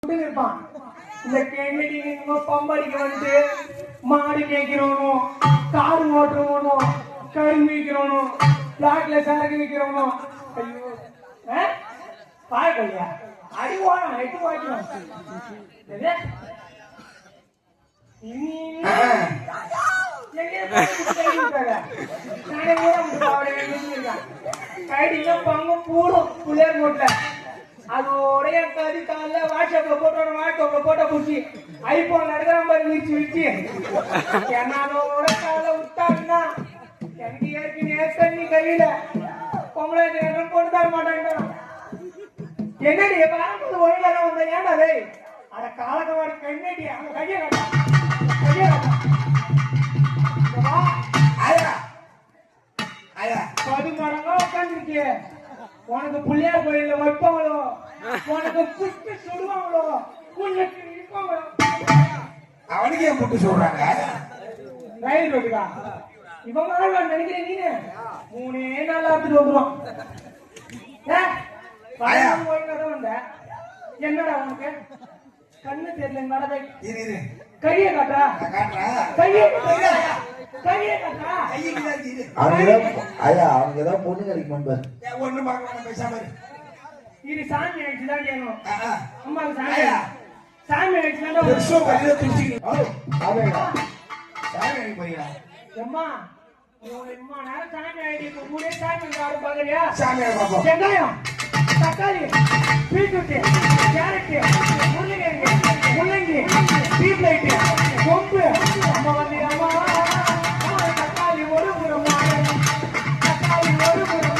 இருப்பான். இந்த கென்னடி பம்படிக்கு வந்து மாடு கேட்கிறவனும், காரு ஓட்டுறவனும், கரும்பு விற்கிறவனும், பிளாட்ல சரக்கு விற்கிறவனும், ஐயோ பாய்யா அடிவான எட்டு வாய்க்கணும். கைடிலாம் பங்கும் பூடும் புள்ளையர் போட்டல அதோடைய கறி கால வாட்ஸ்அப்ல போட்டோம். வாட்ஸ்அப்ல போட்டோ பிடிச்சி ஐபோன் எடுக்கிற மாதிரி விரிச்சு விரிச்சு என்னோட கால விட்டாங்கன்னா எனக்கு ஏற்கனவே தண்ணி கையில பொங்கலை பொண்ணு தர மாட்டேன். என்னடி வரும்போது ஒழுங்காக வந்த ஏன்டா வே அட காலக்கவாடி கண்ணடி அங்க கையை கட்டா கையை கட்டா 10 மடங்கா உட்காந்துருக்கிய உனக்கு பிள்ளையார் கோயில வைப்பாங்களோ, உனக்கு புட்டு சுடுவாங்களோ, உனக்கு இருப்பாங்களோ. அவனுக்கு ஏன் புட்டு சொல்றாங்க? ரயில் ரோட்டுக்கா இவன் நினைக்கிறேன் நீனு 3 நாள் ஆத்துட்டு வந்துடும். வந்த என்னடா உனக்கு கண்ணு தெரியல நடவை கையை காட்டா கையை கையை காட்டா அவங்க ஏதாவது பொண்ணு கிடைக்கும் ஒண்ணு பார்க்கலாம் பேசாம இது சாமி ஆயிடுச்சுதான் கேட்கணும். அம்மா சாமி ஆயிடுச்சுதான் அம்மா இம்மா நேரம் சாமி ஆயிடுச்சு மூணே சாமி பாக்குறியா? சாமி வெங்காயம், தக்காளி, பீட்ரூட், கேரட், முள்ளங்கி, பீட்லைட், கொம்பு, அம்மா வந்து அம்மா தக்காளி ஒரு புறம் தக்காளி ஒரு புறம்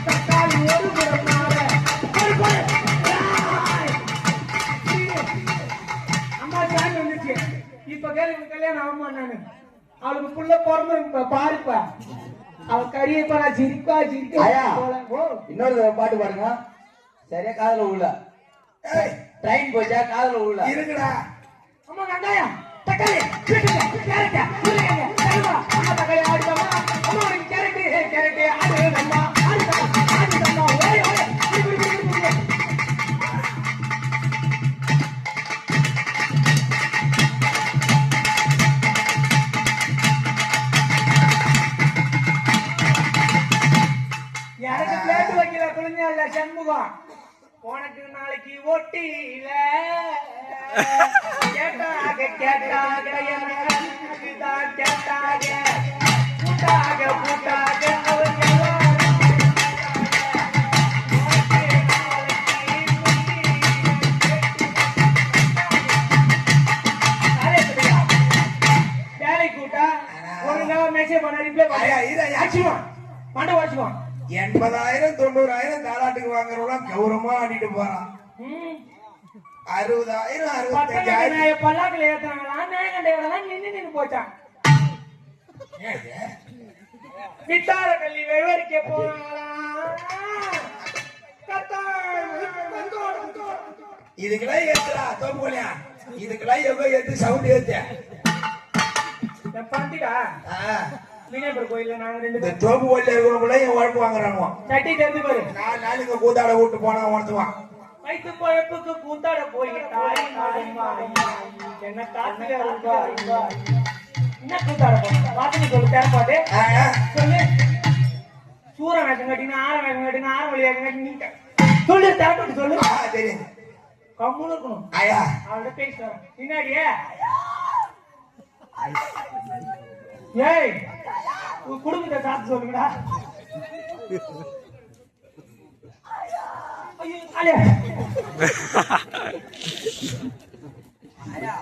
தக்காளி ஒரு புறம் அம்மா சாமி வந்துச்சு. இப்ப கேள்வி கல்யாணம் ஆகுமா? நானு அவளுக்கு புள்ள பிறந்து பாருப்பா அவ கரியப்பா நான் சிரிப்பா இன்னொரு பாட்டு பாருங்க. சரியா காதல உள்ள ட்ரெயின் போச்சா காதல உள்ள இருக்குடா. அம்மா வெங்காயம், தக்காளி, கேரட், அம்மா தக்காளி ஆடுதம்மா, அம்மா உனக்கு கேரட் ஆடுதம்மா ஆடுதம்மா ஓய் ஓய் எனக்கு பிளேட் வைக்கல குழந்தைல சண்முகம் உனக்கு நாளைக்கு ஒட்டியில கேட்டாக கேட்டாக கேட்டாக கூட்டாக கூட்டாக வேலை கூட்டா ஒழுங்கா மெசேஜ் பண்ண ரிப்ளை பண்ண மண்டை வாச்சுவான் 80,000 90,000 தாலாட்டுக்கு வாங்குறவங்க கௌரவமா ஆடிட்டு போறான். 60,000 65,000 பல்லாக்குல ஏத்துறாங்களா நேகண்டையோட நின்னு போச்சான். வித்தார கல்லி வெவரிக்க போறாங்களா இதுக்கெல்லாம் ஏத்துறா தோப்புலியா இதுக்கெல்லாம் எவ்வளவு ஏத்து சவுண்ட் ஏத்து பந்திடா மீனேபுரம் கோயில்ல நாங்க 2 பேரும் தோப்பு கோயில்ல இருக்கிறவங்கள என் வழக்கு வாங்குறாங்க. சட்டி தெரிஞ்சு பாரு 4 நாளைக்கு கூத்தாட விட்டு போனா உணர்த்துவான். வயிற்று பழப்புக்கு கூத்தாட போய்கிட்டாய் என்ன காத்துல இருக்கா என்ன கூத்தாட போன வாசனை சொல்லு தேர்ப்பாடு சொல்லு சூற வேஷம் கட்டினா ஆற வேஷம் கட்டினா ஆற வழி வேஷம் கட்டி நீட்ட சொல்லு தேர்ப்பாட்டு சொல்லு. தெரியும் கம்முன்னு இருக்கணும். அவள்கிட்ட பேசுறேன் பின்னாடியே ஏய் குடும்பத்தை சாப்பிட்டு சொல்லுங்கடா. ஐயோ